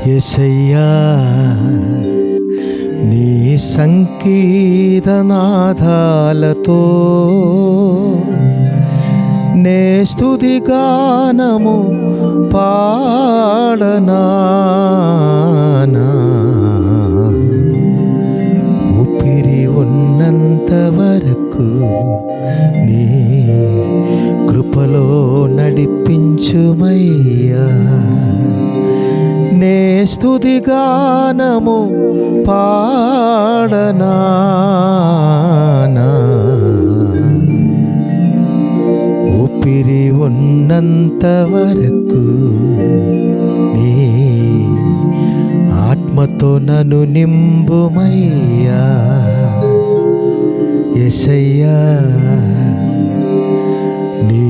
యేసయ్యా నీ సంకీర్తనాదాలతో నే స్తుతి గానము పాడనా, ఊపిరి ఉన్నంత వరకు నీ కృపలో నడిపించుమయ్యా. నే స్తుతి గానము పాడనా, ఊపిరి ఉన్నంత వరకు నీ ఆత్మతో నన్ను నింపుమయ్యా. యేసయ్యా నీ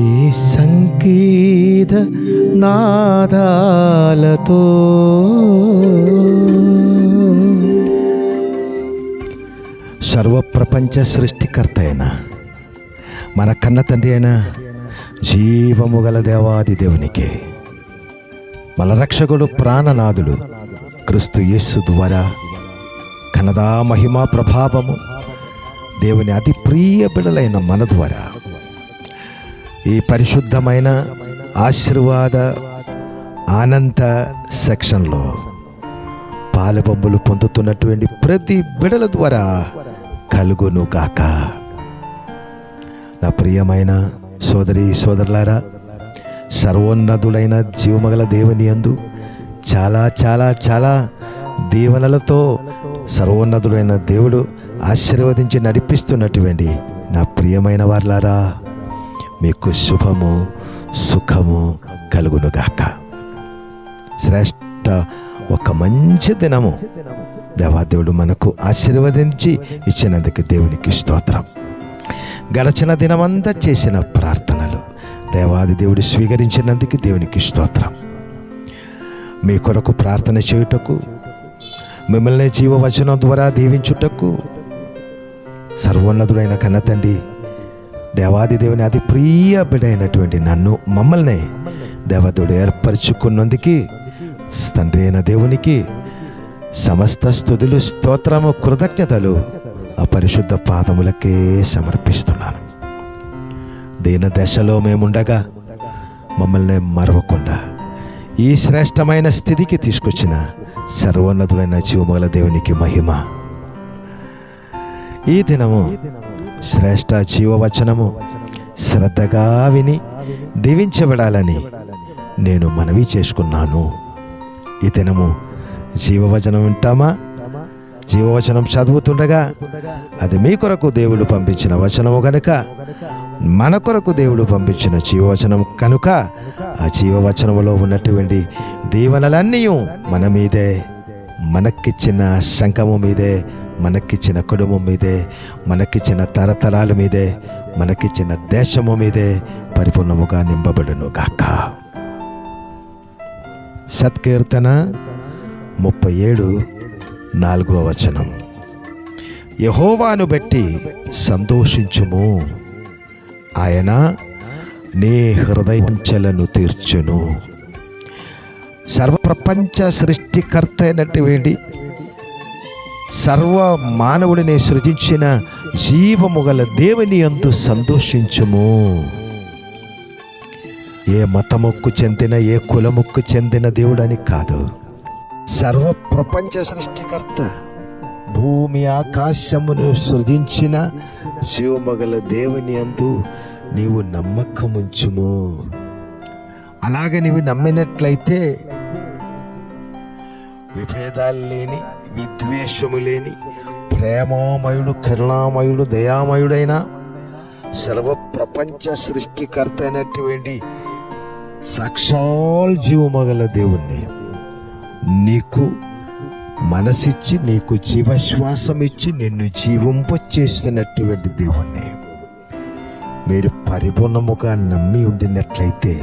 సంగీత నాదాలతో. సర్వప్రపంచ సృష్టికర్త అయిన మన కన్న తండ్రి అయిన జీవము గల దేవాది దేవునికి, మన రక్షకుడు ప్రాణనాథుడు క్రీస్తు యేసు ద్వారా ఘనతా మహిమా ప్రభావము దేవుని అతి ప్రియ బిడలైన మన ద్వారా ఈ పరిశుద్ధమైన ఆశీర్వాద ఆనంద సెక్షన్లో పాలుబొంబులు పొందుతున్నటువంటి ప్రతి బిడల ద్వారా కలుగును గాక. నా ప్రియమైన సోదరి సోదరులారా, సర్వోన్నతుడైన జీవమగల దేవుని యందు చాలా చాలా చాలా దీవెనలతో సర్వోన్నతుడైన దేవుడు ఆశీర్వదించి నడిపిస్తున్నటువంటి నా ప్రియమైన వారులారా, మీకు శుభము సుఖము కలుగునుగాక. శ్రేష్ఠ ఒక మంచి దినము దేవాదేవుడు మనకు ఆశీర్వదించి ఇచ్చినందుకు దేవునికి స్తోత్రం. గడచిన దినమంతా చేసిన ప్రార్థనలు దేవాది దేవుడు స్వీకరించినందుకు దేవునికి స్తోత్రం. మీ కొరకు ప్రార్థన చేయుటకు, మిమ్మల్ని జీవవచనం ద్వారా దీవించుటకు సర్వోన్నతుడైన కన్నతండ్రి దేవాది దేవుని అతి ప్రియ బిడైనటువంటి నన్ను మమ్మల్ని దేవదేవుడు ఏర్పరచుకున్నందుకు తండ్రి అయిన దేవునికి సమస్త స్తుతులు స్తోత్రము కృతజ్ఞతలు అపరిశుద్ధ పాదములకే సమర్పిస్తున్నాను. దీన దశలో మేముండగా మమ్మల్ని మరవకుండా ఈ శ్రేష్టమైన స్థితికి తీసుకొచ్చిన సర్వోన్నతుడైన జీవమగల దేవునికి మహిమ. ఈ దినము శ్రేష్ఠ జీవవచనము శ్రద్ధగా విని దీవించబడాలని నేను మనవి చేసుకున్నాను. ఈ దినము జీవవచనం వింటామా? జీవవచనం చదువుతుండగా అది మీ కొరకు దేవుడు పంపించిన వచనము కనుక, మన కొరకు దేవుడు పంపించిన జీవవచనం కనుక ఆ జీవవచనములో ఉన్నటువంటి దీవెనలన్నీ మన మీదే, మనకిచ్చిన సంఘము మీదే, మనకిచ్చిన కుటుంబం మీదే, మనకిచ్చిన తరతరాల మీదే, మనకిచ్చిన దేశము మీదే పరిపూర్ణముగా నింపబడును గాక. సత్కీర్తన 37:4 యెహోవాను బట్టి సంతోషించుము, ఆయన నీ హృదయవంచలను తీర్చును. సర్వప్రపంచ సృష్టికర్త అయినటువంటి సర్వ మానవుడిని సృజించిన జీవము గల దేవుని యందు సంతోషించుము. ఏ మతముకు చెందిన, ఏ కులముకు చెందిన దేవుడని కాదు, సర్వప్రపంచ సృష్టికర్త భూమి ఆకాశమును సృజించిన జీవమగల దేవుని యందు నీవు నమ్మకముంచుము. అలాగే నీవు నమ్మినట్లయితే విభేదాలు లేని, విద్వేషము లేని, ప్రేమామయుడు, కరుణామయుడు, దయామయుడైన సర్వప్రపంచ సృష్టికర్త అయినటువంటి సాక్షాల్ జీవమగల దేవుణ్ణి నీకు మనసిచ్చి, నీకు జీవశ్వాసం ఇచ్చి నిన్ను జీవింపచేస్తున్నటువంటి దేవుణ్ణి మీరు పరిపూర్ణముగా నమ్మి ఉండినట్లయితే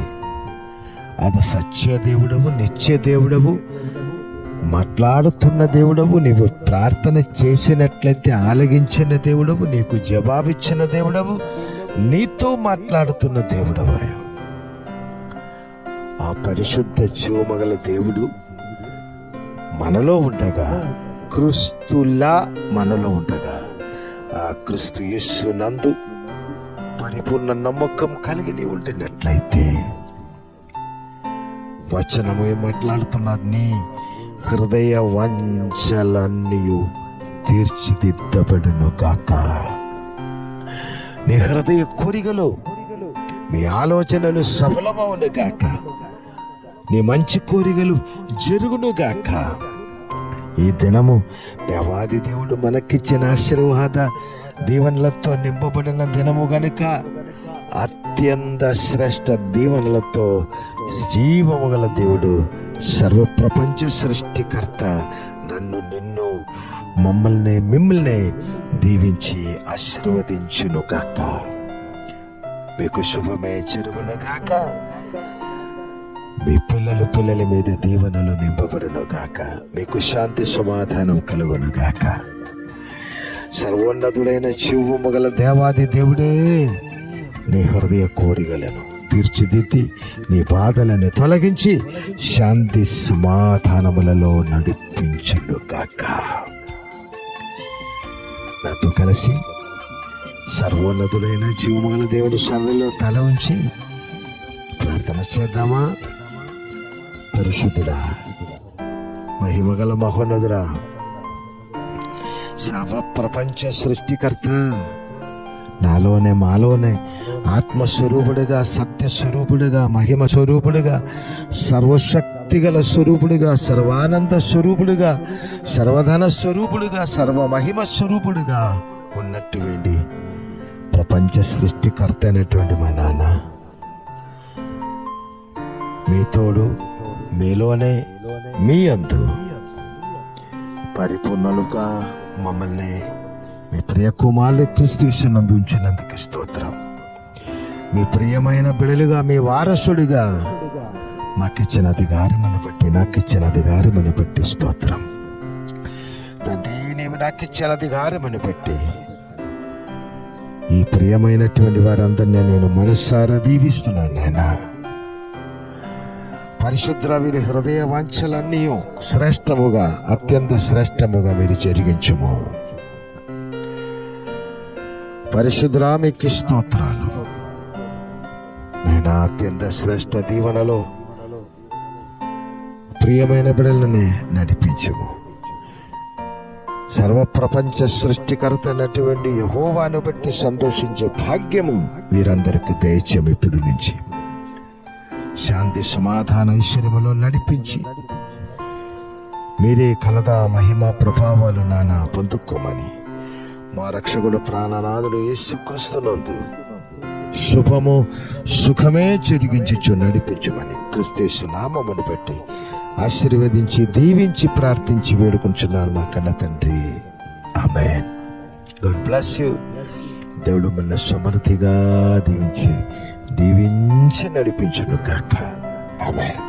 అది సత్యదేవుడవు, నిత్యదేవుడవు, మాట్లాడుతున్న దేవుడవు, నీవు ప్రార్థన చేసినట్లయితే ఆలగించిన దేవుడవు, నీకు జవాబిచ్చిన దేవుడవు, నీతో మాట్లాడుతున్న దేవుడవు. ఆ పరిశుద్ధ జీవమగల దేవుడు మనలో ఉండగా, క్రీస్తులా మనలో ఉండగా, ఆ క్రీస్తు యేసు నందు పరిపూర్ణ నమ్మకం కలిగి నీ ఉంటున్నట్లయితే, వచనము ఏం మాట్లాడుతున్నాడు? నీ హృదయ వాంఛలన్నీ తీర్చిదిద్దబడును గాక. నీ హృదయ కోరికలు, మీ ఆలోచనలు సఫలమవును గాక. నీ మంచి కోరికలు జరుగును గాక. ఈ దినము దేవాది దేవుడు మనకిచ్చిన ఆశీర్వాద దీవెనలతో నింపబడిన దినము గనుక అత్యంత శ్రేష్ఠ దీవెనలతో జీవము గల దేవుడు, సర్వప్రపంచ సృష్టికర్త నన్ను, నిన్ను, మిమ్మల్ని దీవించి ఆశీర్వదించును గాక. మీకు శుభమే జరుగును గాక. మీ పిల్లల మీద దీవెనలు నింపబడును గాక. మీకు శాంతి సమాధానం కలుగును గాక. సర్వోన్నతుడైన జీవము గల దేవాది దేవుడే నీ హృదయ కోరికలను తీర్చిదిద్ది, నీ బాధలను తొలగించి శాంతి సమాధానములలో నడిపించును గాక. నాతో కలిసి సర్వోన్నతుడైన జీవము గల దేవుని సన్నిధిలో తల ఉంచి ప్రార్థన చేద్దామా? పరిశుద్ధుడా, మహిమగల మహోన్నతుడా, సర్వప్రపంచ సృష్టికర్త, నాలోనే మాలోనే ఆత్మస్వరూపుడిగా, సత్యస్వరూపుడిగా, మహిమ స్వరూపుడిగా, సర్వశక్తిగల స్వరూపుడిగా, సర్వానంద స్వరూపుడిగా, సర్వధన స్వరూపుడిగా, సర్వమహిమ స్వరూపుడిగా ఉన్నటువంటి ప్రపంచ సృష్టికర్త అయినటువంటి మా నాన్న, మీ తోడు, మీలోనే, మీ అందు పరిపూర్ణులుగా మమ్మల్ని మీ ప్రియ కుమారుడు క్రీస్తు యేసునందు ఉంచినందుకు స్తోత్రం. మీ ప్రియమైన బిడలుగా, మీ వారసుడిగా నాకిచ్చిన అధికారమును బట్టి స్తోత్రం తండ్రి. నీవు నాకిచ్చిన అధికారమును బట్టి ఈ ప్రియమైనటువంటి వారందరినీ నేను మనసారా దీవిస్తున్నాను నాయనా. పరిశుద్ధ వీరి హృదయ వాంఛలన్నీ శ్రేష్టముగా, అత్యంత శ్రేష్టముగా మీరు జరిగించుము. పరిశుద్ధ మీకు స్తోత్రాలు నేను. అత్యంత శ్రేష్ఠ దీవెనలో ప్రియమైన బిడ్డలని నడిపించుము. సర్వప్రపంచ సృష్టికర్త అయినటువంటి యెహోవాను బట్టి సంతోషించే భాగ్యము వీరందరికీ దయచేయము. ఇప్పుడు నుంచి శాంతి సమాధాన ఐశ్వర్యములో నడిపించి మీరే కలద మహిమ ప్రభావాలు నానా పొందుకోమని మా రక్షకుడు ప్రాణనాథుడు యేసుక్రీస్తునందు శుభము సుఖమే జరిగించుచు నడిపించుమని క్రీస్తు యేసు నామమును బట్టి ఆశీర్వదించి దీవించి ప్రార్థించి వేడుకుంటున్నాను మా కన్న తండ్రి. ఆమేన్. God bless you. దేవుడు మన సమృద్ధిగా దీవించి నడిపించును గాక. ఆమేన్.